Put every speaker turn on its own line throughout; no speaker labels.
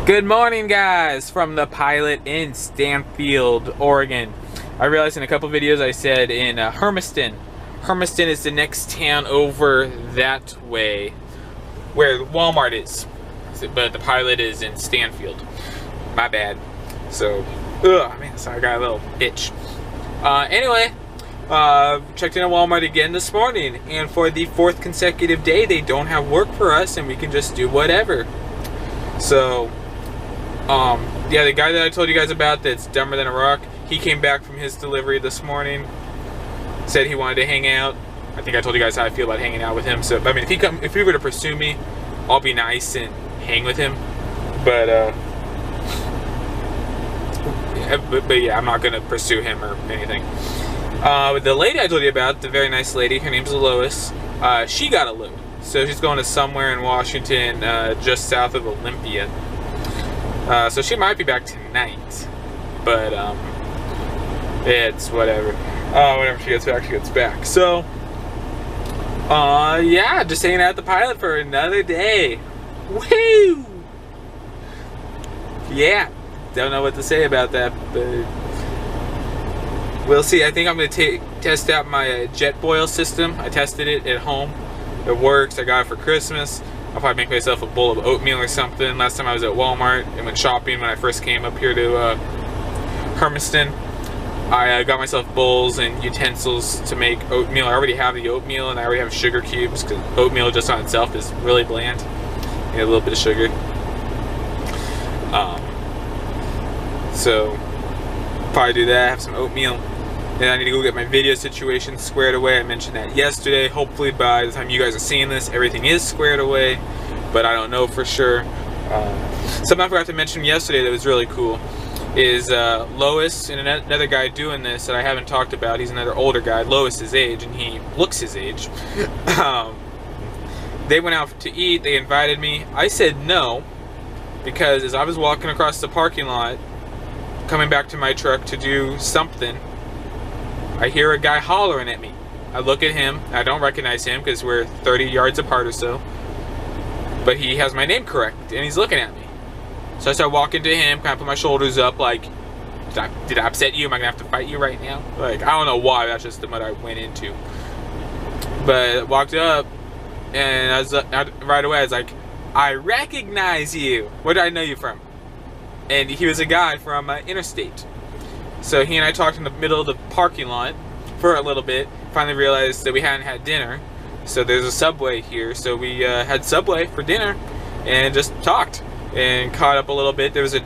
Good morning, guys, from the Pilot in Stanfield, Oregon. I realized in a couple videos I said in Hermiston. Hermiston is the next town over that way, where Walmart is. But the Pilot is in Stanfield. My bad. So, man, sorry, I got a little itch. Anyway, checked in at Walmart again this morning, and for the 4th consecutive day, they don't have work for us, and we can just do whatever. So, yeah, the guy that I told you guys about that's dumber than a rock, he came back from his delivery this morning, said he wanted to hang out. I think I told you guys how I feel about hanging out with him. So, I mean, if he were to pursue me, I'll be nice and hang with him. But yeah, I'm not gonna pursue him or anything. The lady I told you about, the very nice lady, her name's Lois. She got a load, so she's going to somewhere in Washington, just south of Olympia. So she might be back tonight, but it's whatever. Whenever she gets back, she gets back. So, yeah, just hanging out at the Pilot for another day. Woo! Yeah, don't know what to say about that, but we'll see. I think I'm gonna test out my Jetboil system. I tested it at home. It works. I got it for Christmas. I'll probably make myself a bowl of oatmeal or something. Last time I was at Walmart and went shopping when I first came up here to Hermiston, I got myself bowls and utensils to make oatmeal. I already have the oatmeal and I already have sugar cubes because oatmeal just on itself is really bland. You need a little bit of sugar. So, probably do that, have some oatmeal. Then I need to go get my video situation squared away. I mentioned that yesterday. Hopefully by the time you guys are seeing this, everything is squared away, but I don't know for sure. Something I forgot to mention yesterday that was really cool is Lois and another guy doing this that I haven't talked about. He's another older guy, Lois's age, and he looks his age. They went out to eat. They invited me. I said no, because as I was walking across the parking lot, coming back to my truck to do something, I hear a guy hollering at me. I look at him. I don't recognize him because we're 30 yards apart or so. But he has my name correct, and he's looking at me. So I start walking to him, kind of put my shoulders up, like, did I upset you? Am I going to have to fight you right now? Like, I don't know why. That's just the mud I went into. But I walked up, and right away I was like, I recognize you. Where do I know you from? And he was a guy from Interstate. So he and I talked in the middle of the parking lot for a little bit. Finally realized that we hadn't had dinner. So there's a Subway here. So we had Subway for dinner and just talked and caught up a little bit. There was a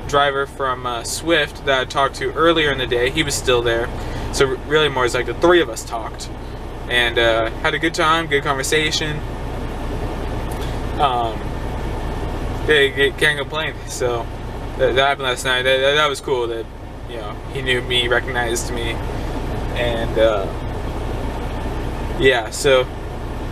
driver from Swift that I talked to earlier in the day. He was still there. So really more, it's like the three of us talked. And had a good time, good conversation. Can't complain. So that happened last night. That was cool. That, you know, he knew me, recognized me, and yeah, so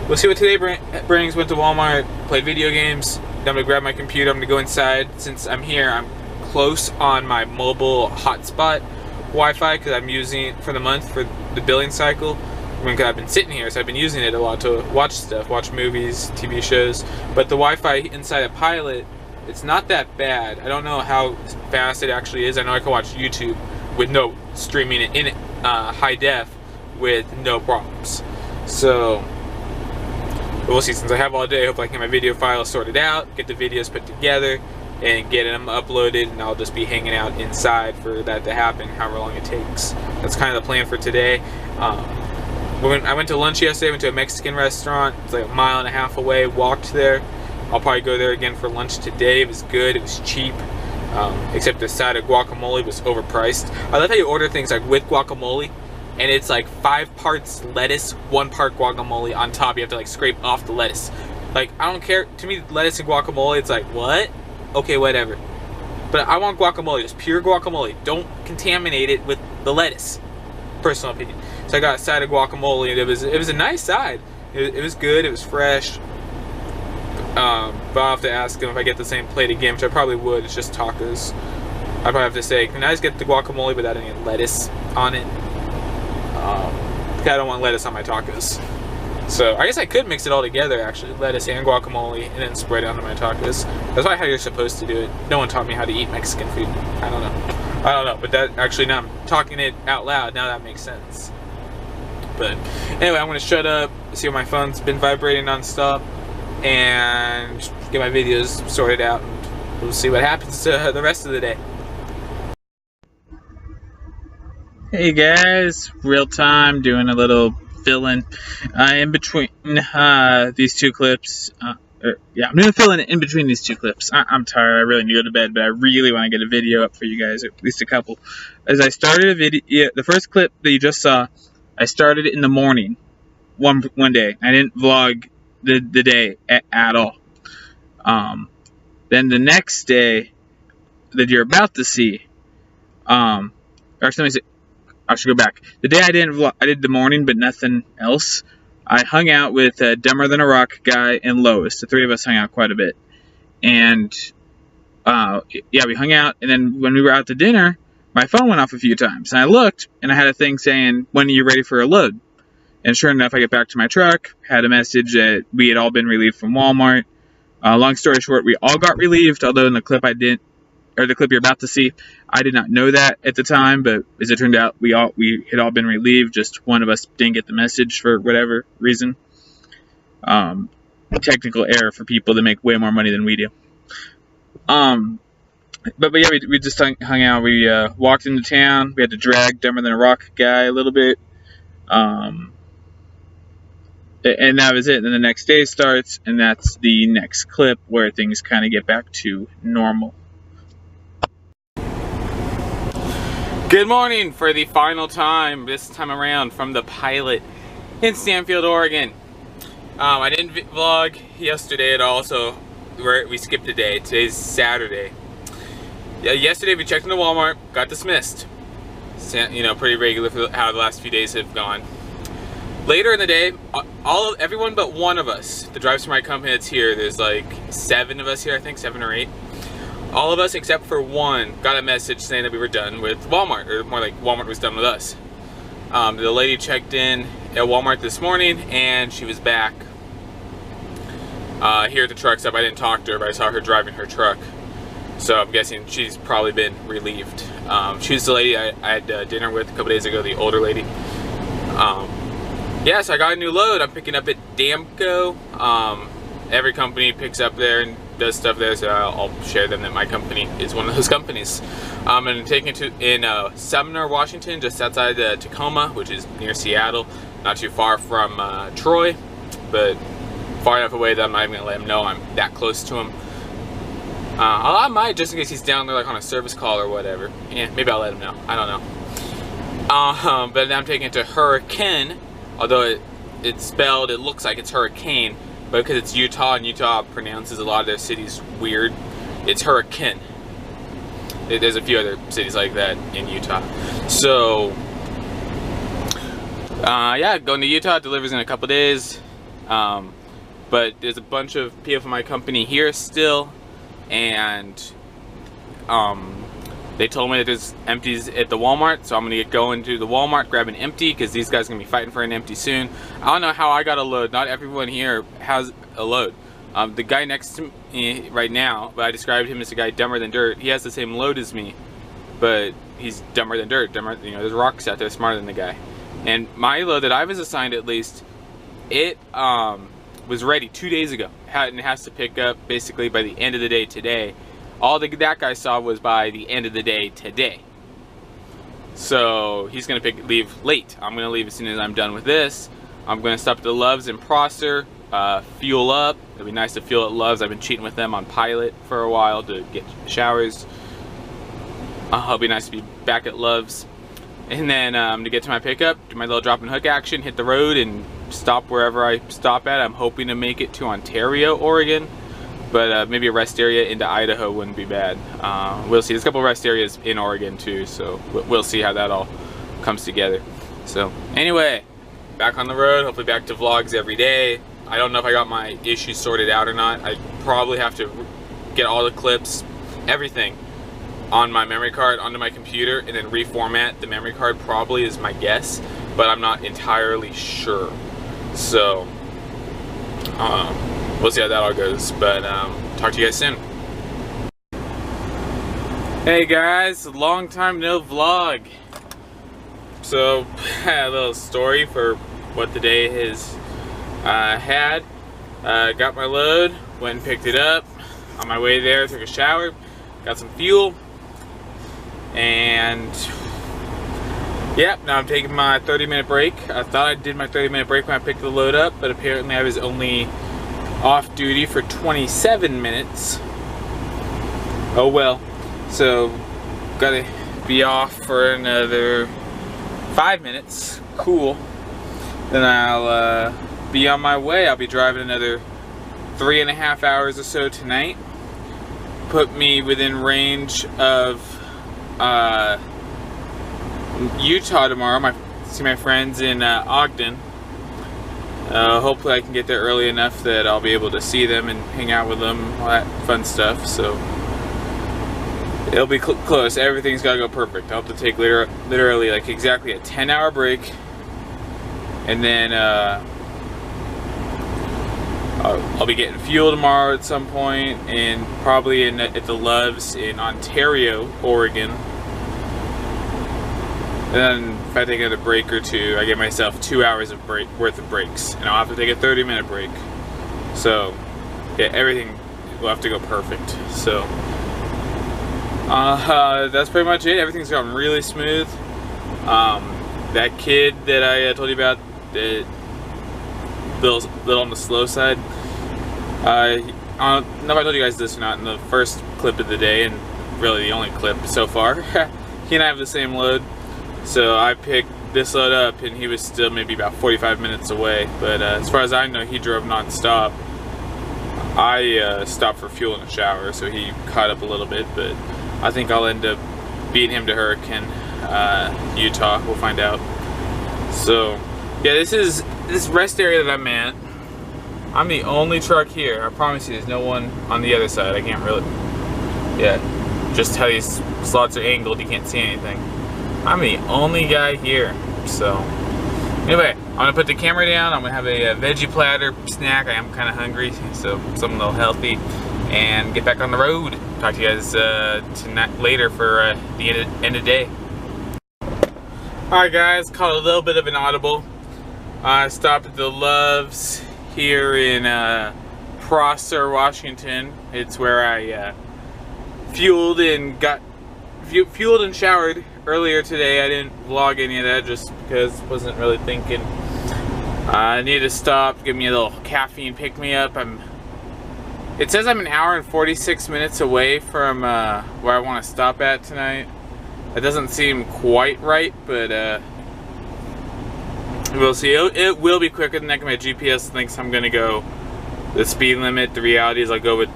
we'll see what today brings. Went to Walmart, played video games. Then I'm gonna grab my computer. I'm gonna go inside. Since I'm here, I'm close on my mobile hotspot Wi-Fi because I'm using it for the month for the billing cycle. I mean, 'cause I've been sitting here, so I've been using it a lot to watch stuff, watch movies, TV shows. But the Wi-Fi inside a Pilot, it's not that bad. I don't know how fast it actually is. I know I can watch YouTube with no streaming it in high def with no problems. So we'll see. Since I have all day, I hope I can get my video files sorted out, get the videos put together, and get them uploaded. And I'll just be hanging out inside for that to happen, however long it takes. That's kind of the plan for today. I went to lunch yesterday. Went to a Mexican restaurant. It's like a 1.5 miles away. Walked there. I'll probably go there again for lunch today. It was good. It was cheap. Except the side of guacamole was overpriced. I love how you order things like with guacamole, and it's like 5 parts lettuce, 1 part guacamole on top. You have to like scrape off the lettuce. Like, I don't care. To me, lettuce and guacamole, it's like, what? Okay, whatever. But I want guacamole, just pure guacamole. Don't contaminate it with the lettuce. Personal opinion. So I got a side of guacamole, and it was a nice side. It was good. It was fresh. But I'll have to ask him if I get the same plate again, which I probably would. It's just tacos. I'd probably have to say, can I just get the guacamole without any lettuce on it? I don't want lettuce on my tacos. So I guess I could mix it all together, actually, lettuce and guacamole, and then spread it onto my tacos. That's probably how you're supposed to do it. No one taught me how to eat Mexican food. I don't know, but that actually, now I'm talking it out loud, now that makes sense. But anyway, I'm gonna shut up, see what my phone's been vibrating non-stop, and get my videos sorted out, and we'll see what happens to the rest of the day. Hey guys, real time, doing a little fill-in in between these two clips. Yeah, I'm gonna fill in between these two clips. I'm tired. I really need to go to bed, but I really want to get a video up for you guys, at least a couple. As I started a video, the first clip that you just saw, I started it in the morning, one day. I didn't vlog the day at all. Then the next day that you're about to see, or let me say, I should go back. The day I didn't vlog, I did the morning, but nothing else. I hung out with Dumber Than a Rock guy and Lois. The three of us hung out quite a bit. And, yeah, we hung out. And then when we were out to dinner, my phone went off a few times. And I looked, and I had a thing saying, when are you ready for a load? And sure enough, I get back to my truck, had a message that we had all been relieved from Walmart. Long story short, we all got relieved, although in the clip the clip you're about to see, I did not know that at the time, but as it turned out, we had all been relieved. Just one of us didn't get the message for whatever reason. Technical error for people that make way more money than we do. But yeah, we just hung out. We walked into town. We had to drag Dumber Than a Rock guy a little bit. And that was it. And then the next day starts, and that's the next clip where things kind of get back to normal. Good morning for the final time, this time around, from the pilot in Stanfield, Oregon. I didn't vlog yesterday at all, so we skipped a day. Today's Saturday. Yesterday we checked into Walmart, got dismissed. You know, pretty regular for how the last few days have gone. Later in the day, everyone but one of us, the Drives for My Company that's here, there's like 7 of us here, I think, 7 or 8. All of us except for one got a message saying that we were done with Walmart, or more like Walmart was done with us. The lady checked in at Walmart this morning, and she was back here at the truck stop. I didn't talk to her, but I saw her driving her truck. So I'm guessing she's probably been relieved. She was the lady I had dinner with a couple days ago, the older lady. Yeah, so I got a new load. I'm picking up at Damco. Every company picks up there and does stuff there, so I'll share them that my company is one of those companies. And taking it in Sumner, Washington, just outside Tacoma, which is near Seattle, not too far from Troy, but far enough away that I'm not even gonna let him know I'm that close to him. I might, just in case he's down there like on a service call or whatever. Yeah, maybe I'll let him know. I don't know. But now I'm taking it to Hurricane, although it's spelled, it looks like it's Hurricane. But because it's Utah, and Utah pronounces a lot of their cities weird, it's Hurricane. There's a few other cities like that in Utah. So, yeah, going to Utah, delivers in a couple days. But there's a bunch of people from my company here still, and they told me that there's empties at the Walmart, so I'm gonna get going to the Walmart, grab an empty, because these guys are gonna be fighting for an empty soon. I don't know how I got a load. Not everyone here has a load. The guy next to me right now, but I described him as a guy dumber than dirt. He has the same load as me, but he's dumber than dirt. Dumber, you know, there's rocks out there smarter than the guy. And my load that I was assigned, at least, it was ready 2 days ago, and it has to pick up basically by the end of the day today. All that guy saw was by the end of the day today. So he's gonna leave late. I'm gonna leave as soon as I'm done with this. I'm gonna stop at the Loves in Prosser, fuel up. It'll be nice to fuel at Loves. I've been cheating with them on Pilot for a while to get showers. It'll be nice to be back at Loves. And then to get to my pickup, do my little drop and hook action, hit the road and stop wherever I stop at. I'm hoping to make it to Ontario, Oregon. But maybe a rest area into Idaho wouldn't be bad. We'll see. There's a couple of rest areas in Oregon too, so we'll see how that all comes together. So anyway, back on the road, hopefully back to vlogs every day. I don't know if I got my issues sorted out or not. I probably have to get all the clips, everything, on my memory card, onto my computer, and then reformat the memory card, probably is my guess, but I'm not entirely sure. So We'll see how that all goes, but talk to you guys soon. Hey guys, long time no vlog. So, a little story for what the day has had. Got my load, went and picked it up. On my way there, took a shower, got some fuel, and yeah, now I'm taking my 30-minute break. I thought I did my 30-minute break when I picked the load up, but apparently I was only off duty for 27 minutes. Oh well. So, gotta be off for another 5 minutes. Cool. Then I'll be on my way. I'll be driving another 3.5 hours or so tonight. Put me within range of Utah tomorrow. See my friends in Ogden. Hopefully I can get there early enough that I'll be able to see them and hang out with them, all that fun stuff. So it'll be close. Everything's gotta go perfect. I'll have to take literally like exactly a 10-hour break, and then I'll be getting fuel tomorrow at some point, and probably at the Loves in Ontario, Oregon. And then if I take another break or two, I get myself 2 hours of worth of breaks, and I'll have to take a 30-minute break. So yeah, everything will have to go perfect. So that's pretty much it. Everything's gone really smooth. That kid that I told you about, that little on the slow side, I don't know if I told you guys this or not in the first clip of the day, and really the only clip so far. He and I have the same load, so I picked this load up and he was still maybe about 45 minutes away, but as far as I know, he drove non-stop. I stopped for fuel and a shower, so he caught up a little bit, but I think I'll end up beating him to Hurricane, Utah. We'll find out. So yeah, this rest area that I'm at, I'm the only truck here. I promise you there's no one on the other side. I can't really, yeah, just how these slots are angled, you can't see anything. I'm the only guy here. So anyway, I'm gonna put the camera down. I'm gonna have a veggie platter snack. I am kind of hungry, so something a little healthy, and get back on the road. Talk to you guys tonight, later for the end of the day. Alright guys, caught a little bit of an audible. I stopped at the Loves here in Prosser, Washington. It's where I fueled and showered earlier today. I didn't vlog any of that just because I wasn't really thinking. I need to stop, give me a little caffeine pick me up. It says I'm an hour and 46 minutes away from where I want to stop at tonight. That doesn't seem quite right, but we'll see. It will be quicker than that. My GPS thinks I'm gonna go the speed limit. The reality is I'll go with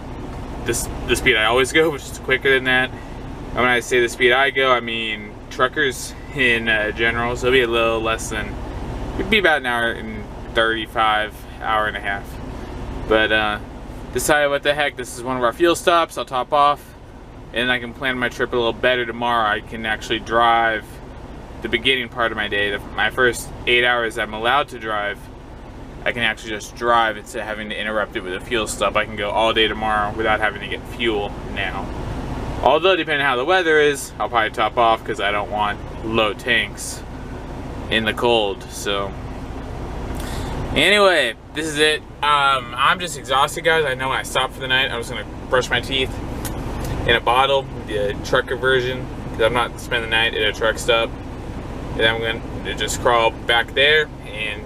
the speed I always go, which is quicker than that. And when I say the speed I go, I mean truckers in general. So it'll be a little less than, it'd be about an hour and 35, hour and a half. But decided what the heck, this is one of our fuel stops. I'll top off, and I can plan my trip a little better tomorrow. I can actually drive the beginning part of my day. My first 8 hours I'm allowed to drive, I can actually just drive instead of having to interrupt it with a fuel stop. I can go all day tomorrow without having to get fuel now. Although, depending on how the weather is, I'll probably top off because I don't want low tanks in the cold. So anyway, this is it. I'm just exhausted, guys. I know when I stop for the night, I'm just gonna brush my teeth in a bottle, the trucker version, because I'm not spending the night at a truck stop. And I'm going to just crawl back there and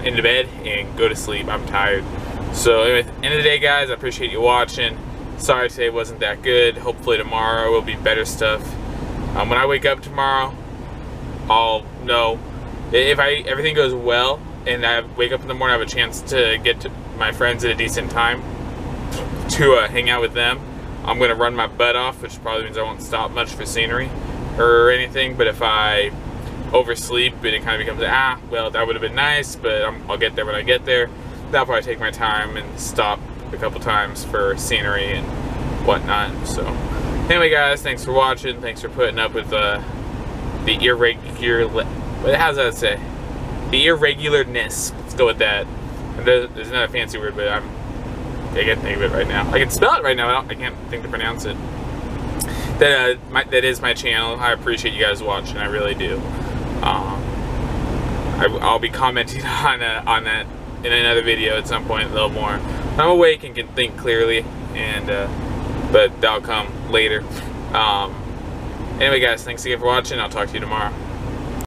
into bed and go to sleep. I'm tired. So anyway, end of the day, guys, I appreciate you watching. Sorry today wasn't that good. Hopefully tomorrow will be better stuff. When I wake up tomorrow, I'll know if everything goes well and I wake up in the morning, I have a chance to get to my friends at a decent time to hang out with them. I'm going to run my butt off, which probably means I won't stop much for scenery or anything. But if I oversleep and it kind of becomes, well, that would have been nice, but I'll get there when I get there. That'll probably take my time and stop a couple times for scenery and whatnot. So anyway, guys, thanks for watching. Thanks for putting up with the irregular, how's that say? The irregularness. Let's go with that. There's another fancy word, but I can't think of it right now. I can spell it right now, I can't think to pronounce it. That is my channel. I appreciate you guys watching, I really do. I'll be commenting on that in another video at some point, a little more. I'm awake and can think clearly, and but that'll come later. Anyway, guys, thanks again for watching. I'll talk to you tomorrow.